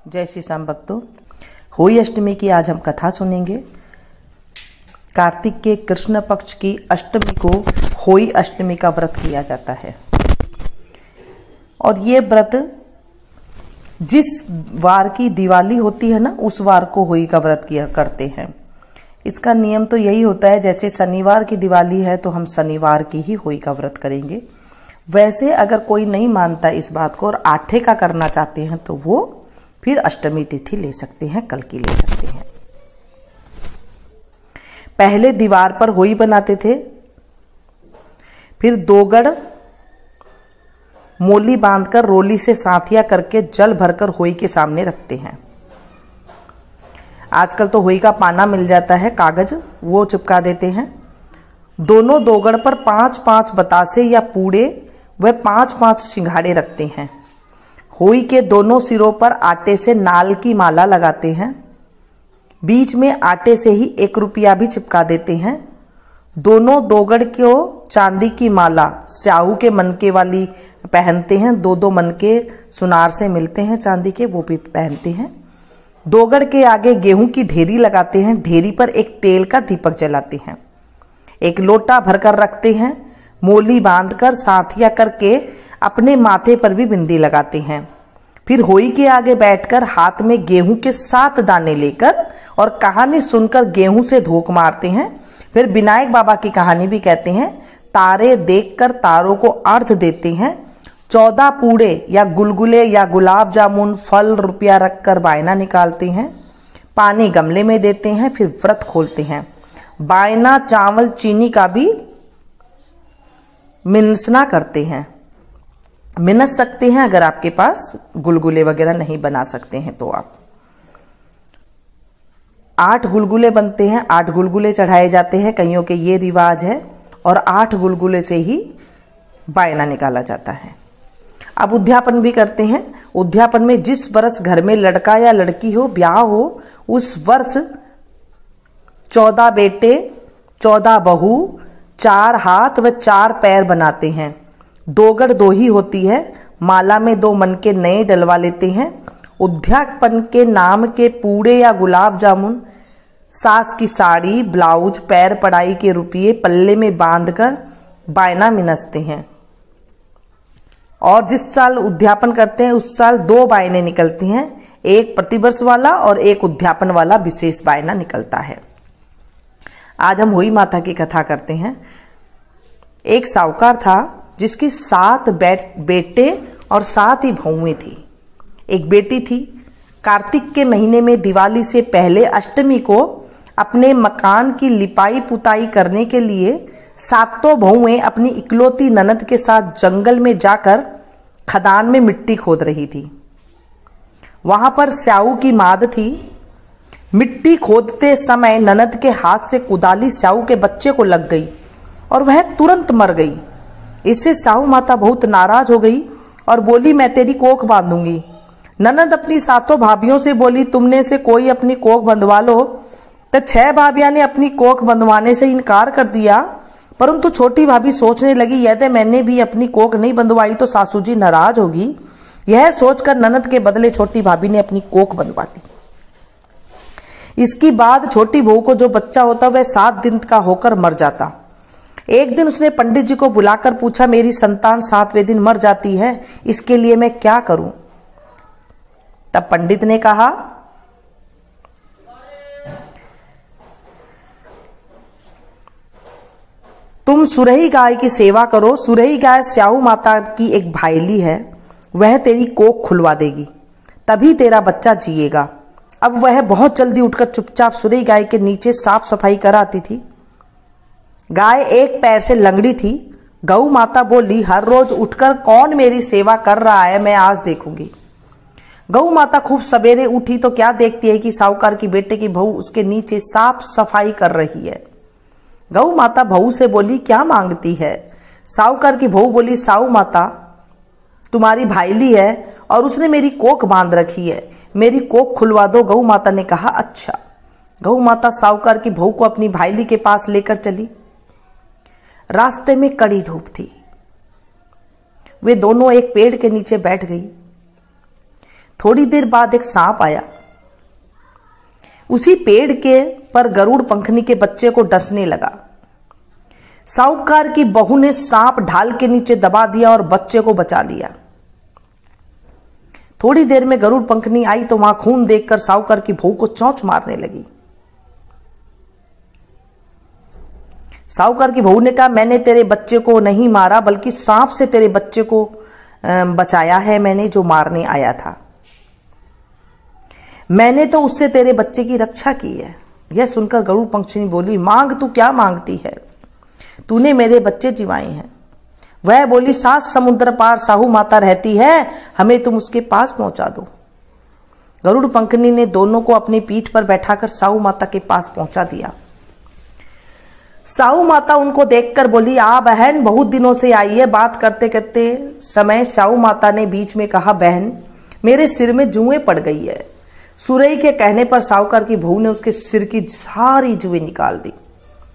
जय श्री श्याम भक्तों, होई अष्टमी की आज हम कथा सुनेंगे। कार्तिक के कृष्ण पक्ष की अष्टमी को होई अष्टमी का व्रत किया जाता है और ये व्रत जिस वार की दिवाली होती है ना, उस वार को होई का व्रत किया करते हैं। इसका नियम तो यही होता है, जैसे शनिवार की दिवाली है तो हम शनिवार की ही होई का व्रत करेंगे। वैसे अगर कोई नहीं मानता इस बात को और आठे का करना चाहते हैं तो वो फिर अष्टमी तिथि ले सकते हैं, कल की ले सकते हैं। पहले दीवार पर होई बनाते थे, फिर दो गढ़ मोली बांधकर रोली से साथिया करके जल भरकर होई के सामने रखते हैं। आजकल तो होई का पाना मिल जाता है, कागज, वो चिपका देते हैं। दोनों दोगड़ पर 5-5 बतासे या पूड़े व 5-5 सिंघाड़े रखते हैं। होई के दोनों सिरों पर आटे से नाल की माला लगाते हैं। बीच में आटे से ही 1 रुपया भी चिपका देते हैं। दोनों दोगड़ को चांदी की माला स्याहू के मनके वाली पहनते हैं। 2-2 मनके सुनार से मिलते हैं चांदी के, वो भी पहनते हैं। दोगड़ के आगे गेहूं की ढेरी लगाते हैं। ढेरी पर एक तेल का दीपक जलाते हैं। एक लोटा भरकर रखते हैं। मोली बांधकर साथिया करके अपने माथे पर भी बिंदी लगाते हैं। फिर होई के आगे बैठकर हाथ में गेहूं के 7 दाने लेकर और कहानी सुनकर गेहूं से धोख मारते हैं। फिर विनायक बाबा की कहानी भी कहते हैं। तारे देखकर तारों को अर्घ देते हैं। 14 पूड़े या गुलगुले या गुलाब जामुन फल रुपया रखकर बायना निकालते हैं। पानी गमले में देते हैं। फिर व्रत खोलते हैं। बायना चावल चीनी का भी मिनसना करते हैं। मिनस सकते हैं, अगर आपके पास गुलगुले वगैरह नहीं बना सकते हैं तो आप। 8 गुलगुले बनते हैं। 8 गुलगुले चढ़ाए जाते हैं, कईयों के ये रिवाज है, और 8 गुलगुले से ही बायना निकाला जाता है। अब उद्यापन भी करते हैं। उद्यापन में जिस वर्ष घर में लड़का या लड़की हो, ब्याह हो, उस वर्ष 14 बेटे 14 बहू 4 हाथ व 4 पैर बनाते हैं। दोगड़ 2 ही होती है। माला में 2 मनके नए डलवा लेते हैं। उद्यापन के नाम के पूड़े या गुलाब जामुन, सास की साड़ी, ब्लाउज, पैर पड़ाई के रुपये पल्ले में बांधकर बायना मिनसते हैं। और जिस साल उद्यापन करते हैं उस साल 2 बायने निकलती हैं। एक प्रतिवर्ष वाला और एक उद्यापन वाला विशेष बायना निकलता है। आज हम होई माता की कथा करते हैं। एक साहूकार था जिसकी 7 बेटे और 7 ही बहुएं थी। एक बेटी थी। कार्तिक के महीने में दिवाली से पहले अष्टमी को अपने मकान की लिपाई पुताई करने के लिए 7 बहुएं अपनी इकलौती ननद के साथ जंगल में जाकर खदान में मिट्टी खोद रही थी। वहां पर स्याऊ की माद थी। मिट्टी खोदते समय ननद के हाथ से कुदाली स्याऊ के बच्चे को लग गई और वह तुरंत मर गई। इससे स्याऊ माता बहुत नाराज हो गई और बोली, मैं तेरी कोख बांधूंगी। ननद अपनी 7 भाभियों से बोली, तुमने से कोई अपनी कोख बंधवा लो। तो 6 भाभियां ने अपनी कोख बंधवाने से इनकार कर दिया, परंतु छोटी भाभी सोचने लगी, यदि मैंने भी अपनी कोख नहीं बंधवाई तो सासू जी नाराज होगी। यह सोचकर ननद के बदले छोटी भाभी ने अपनी कोख बंधवा ली। इसके बाद छोटी बहू को जो बच्चा होता वह 7 दिन का होकर मर जाता। एक दिन उसने पंडित जी को बुलाकर पूछा, मेरी संतान 7वें दिन मर जाती है, इसके लिए मैं क्या करूं? तब पंडित ने कहा, तुम सुरही गाय की सेवा करो। सुरही गाय स्याऊ माता की एक भाईली है, वह तेरी कोख खुलवा देगी, तभी तेरा बच्चा जिएगा। अब वह बहुत जल्दी उठकर चुपचाप सुरही गाय के नीचे साफ सफाई कराती थी। गाय एक पैर से लंगड़ी थी। गऊ माता बोली, हर रोज उठकर कौन मेरी सेवा कर रहा है, मैं आज देखूंगी। गऊ माता खूब सवेरे उठी तो क्या देखती है कि साहूकार की बेटे की बहू उसके नीचे साफ सफाई कर रही है। गऊ माता बहू से बोली, क्या मांगती है? साहूकार की बहू बोली, साहू माता तुम्हारी भाईली है और उसने मेरी कोख बांध रखी है, मेरी कोख खुलवा दो। गऊ माता ने कहा, अच्छा। गऊ माता साहूकार की बहू को अपनी भाईली के पास लेकर चली। रास्ते में कड़ी धूप थी। वे दोनों एक पेड़ के नीचे बैठ गई। थोड़ी देर बाद एक सांप आया। उसी पेड़ के पर गरुड़ पंखनी के बच्चे को डसने लगा। साहूकार की बहू ने सांप ढाल के नीचे दबा दिया और बच्चे को बचा लिया। थोड़ी देर में गरुड़ पंखनी आई तो वहां खून देखकर साहूकार की बहू को चोंच मारने लगी। साहूकार की बहू ने कहा, मैंने तेरे बच्चे को नहीं मारा, बल्कि सांप से तेरे बच्चे को बचाया है मैंने, जो मारने आया था। मैंने तो उससे तेरे बच्चे की रक्षा की है। यह सुनकर गरुड़ पंखनी बोली, मांग तू क्या मांगती है? तूने मेरे बच्चे जिवाए हैं। वह बोली, 7 समुद्र पार साहू माता रहती है, हमें तुम उसके पास पहुंचा दो। गरुड़ पंखनी ने दोनों को अपनी पीठ पर बैठाकर साहू माता के पास पहुंचा दिया। साहू माता उनको देखकर बोली, आ बहन, बहुत दिनों से आई है। बात करते करते समय साहू माता ने बीच में कहा, बहन मेरे सिर में जुएं पड़ गई है। सुरई के कहने पर साहूकार की बहू ने उसके सिर की सारी जुएं निकाल दी।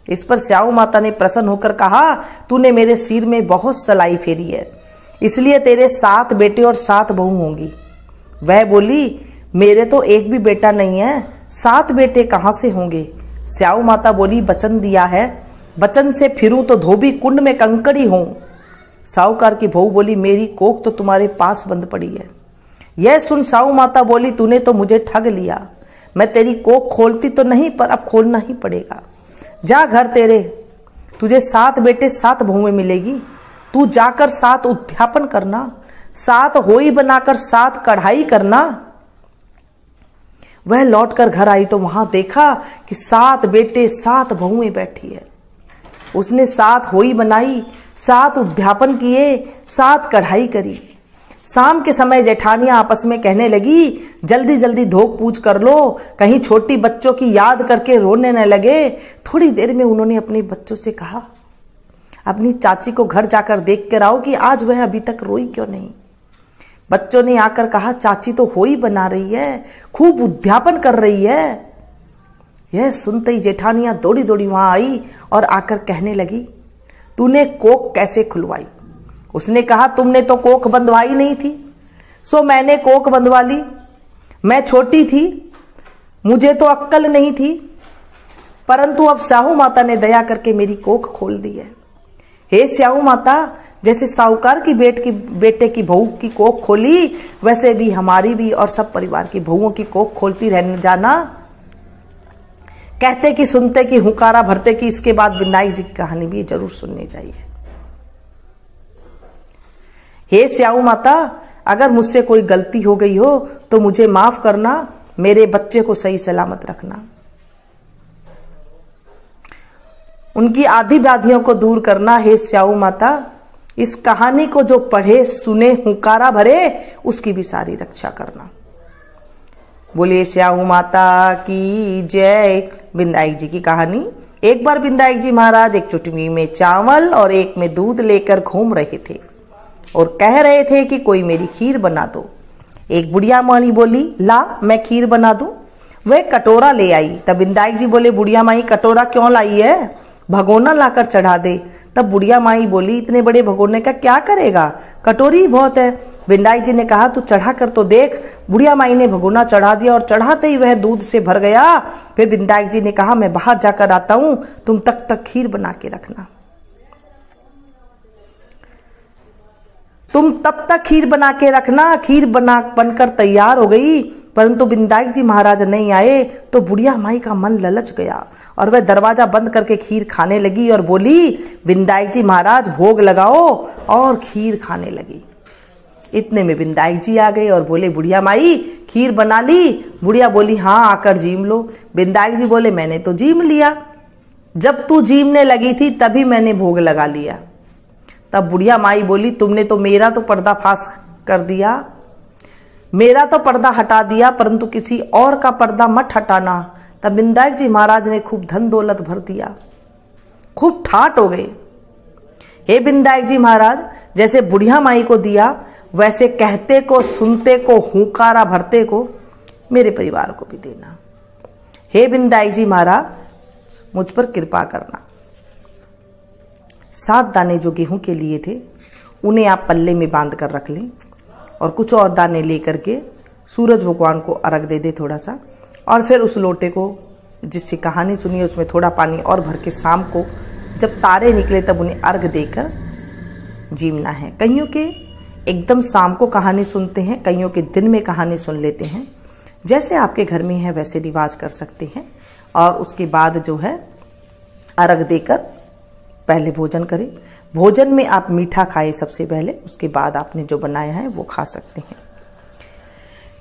इस पर साहू माता ने प्रसन्न होकर कहा, तूने मेरे सिर में बहुत सलाई फेरी है, इसलिए तेरे 7 बेटे और 7 बहू होंगी। वह बोली, मेरे तो एक भी बेटा नहीं है, 7 बेटे कहां से होंगे? स्याऊ माता बोली, वचन दिया है, वचन से फिरूं तो धोबी कुंड में कंकड़ी हूं। साहूकार की बहू बोली, मेरी कोख तो तुम्हारे पास बंद पड़ी है। यह सुन साहू माता बोली, तूने तो मुझे ठग लिया। मैं तेरी कोख खोलती तो नहीं, पर अब खोलना ही पड़ेगा। जा घर तेरे, तुझे 7 बेटे 7 बहुएं मिलेगी। तू जाकर 7 उद्यापन करना, 7 होई बनाकर 7 कढ़ाई करना। वह लौटकर घर आई तो वहां देखा कि 7 बेटे 7 बहुएं बैठी है। उसने 7 होई बनाई, 7 उद्यापन किए, 7 कढ़ाई करी। शाम के समय जेठानियां आपस में कहने लगी, जल्दी जल्दी धोक पूछ कर लो, कहीं छोटी बच्चों की याद करके रोने न लगे। थोड़ी देर में उन्होंने अपने बच्चों से कहा, अपनी चाची को घर जाकर देख कर आओ कि आज वह अभी तक रोई क्यों नहीं। बच्चों ने आकर कहा, चाची तो होई बना रही है, खूब उद्यापन कर रही है। यह सुनते ही जेठानियां दौड़ी दौड़ी वहां आई और आकर कहने लगी, तूने कोख कैसे खुलवाई? उसने कहा, तुमने तो कोख बंधवाई नहीं थी, सो मैंने कोख बंधवा ली। मैं छोटी थी, मुझे तो अक्ल नहीं थी, परंतु अब साहू माता ने दया करके मेरी कोख खोल दी है। हे साहू माता, जैसे साहूकार की बेटे की बहू की कोख खोली, वैसे भी हमारी भी और सब परिवार की बहुओं की कोख खोलती रहने जाना। कहते कि सुनते कि हुकारा भरते कि इसके बाद विनायक जी की कहानी भी जरूर सुननी चाहिए। हे स्याऊ माता, अगर मुझसे कोई गलती हो गई हो तो मुझे माफ करना, मेरे बच्चे को सही सलामत रखना, उनकी आदि व्याधियों को दूर करना। हे स्याऊ माता, इस कहानी को जो पढ़े सुने हुकारा भरे, उसकी भी सारी रक्षा करना। बोलिए स्याऊ माता की जय। विनायक जी की कहानी। एक बार विनायक जी महाराज एक चुटकी में चावल और एक में दूध लेकर घूम रहे थे और कह रहे थे कि कोई मेरी खीर बना दो। एक बुढ़िया माई बोली, ला मैं खीर बना दूं। वह कटोरा ले आई। तब विनायक जी बोले, बुढ़िया माई कटोरा क्यों लाई है, भगोना लाकर चढ़ा दे। तब बुढ़िया माई बोली, इतने बड़े भगोने का क्या करेगा, कटोरी बहुत है। विनायक जी ने कहा, तू चढ़ा कर तो देख। बुढ़िया माई ने भगोना चढ़ा दिया और चढ़ाते ही वह दूध से भर गया। फिर विनायक जी ने कहा, मैं बाहर जाकर आता हूं, तुम तक खीर बना के रखना। तुम तब तक खीर बना के रखना। खीर बनकर तैयार हो गई, परंतु विनायक जी महाराज नहीं आए तो बुढ़िया माई का मन ललच गया और वह दरवाजा बंद करके खीर खाने लगी और बोली, विनायक जी महाराज भोग लगाओ, और खीर खाने लगी। इतने में विनायक जी आ गए और बोले, बुढ़िया माई खीर बना ली। बुढ़िया बोली, हाँ आकर जीम लो। विनायक जी बोले, मैंने तो जीम लिया, जब तू जीमने लगी थी तभी मैंने भोग लगा लिया। तब बुढ़िया माई बोली, तुमने तो मेरा तो पर्दाफाश कर दिया, मेरा तो पर्दा हटा दिया, परंतु किसी और का पर्दा मत हटाना। तब विनायक जी महाराज ने खूब धन दौलत भर दिया, खूब ठाट हो गए। हे विनायक जी महाराज, जैसे बुढ़िया माई को दिया, वैसे कहते को, सुनते को, हुंकारा भरते को मेरे परिवार को भी देना। हे विनायक जी महाराज, मुझ पर कृपा करना। 7 दाने जो गेहूं के लिए थे, उन्हें आप पल्ले में बांध कर रख लें और कुछ और दाने लेकर के सूरज भगवान को अर्घ दे दे थोड़ा सा, और फिर उस लोटे को जिससे कहानी सुनी है उसमें थोड़ा पानी और भर के शाम को जब तारे निकले तब उन्हें अर्घ देकर जीवना है। कईयों के एकदम शाम को कहानी सुनते हैं, कईयों के दिन में कहानी सुन लेते हैं। जैसे आपके घर में है वैसे रिवाज कर सकते हैं। और उसके बाद जो है अर्घ देकर पहले भोजन करें। भोजन में आप मीठा खाएं सबसे पहले, उसके बाद आपने जो बनाया है वो खा सकते हैं।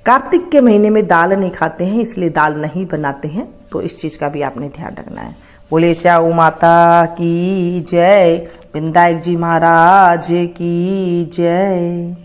कार्तिक के महीने में दाल नहीं खाते हैं, इसलिए दाल नहीं बनाते हैं, तो इस चीज़ का भी आपने ध्यान रखना है। बोले श्याऊ माता की जय, विंदायक जी महाराज की जय।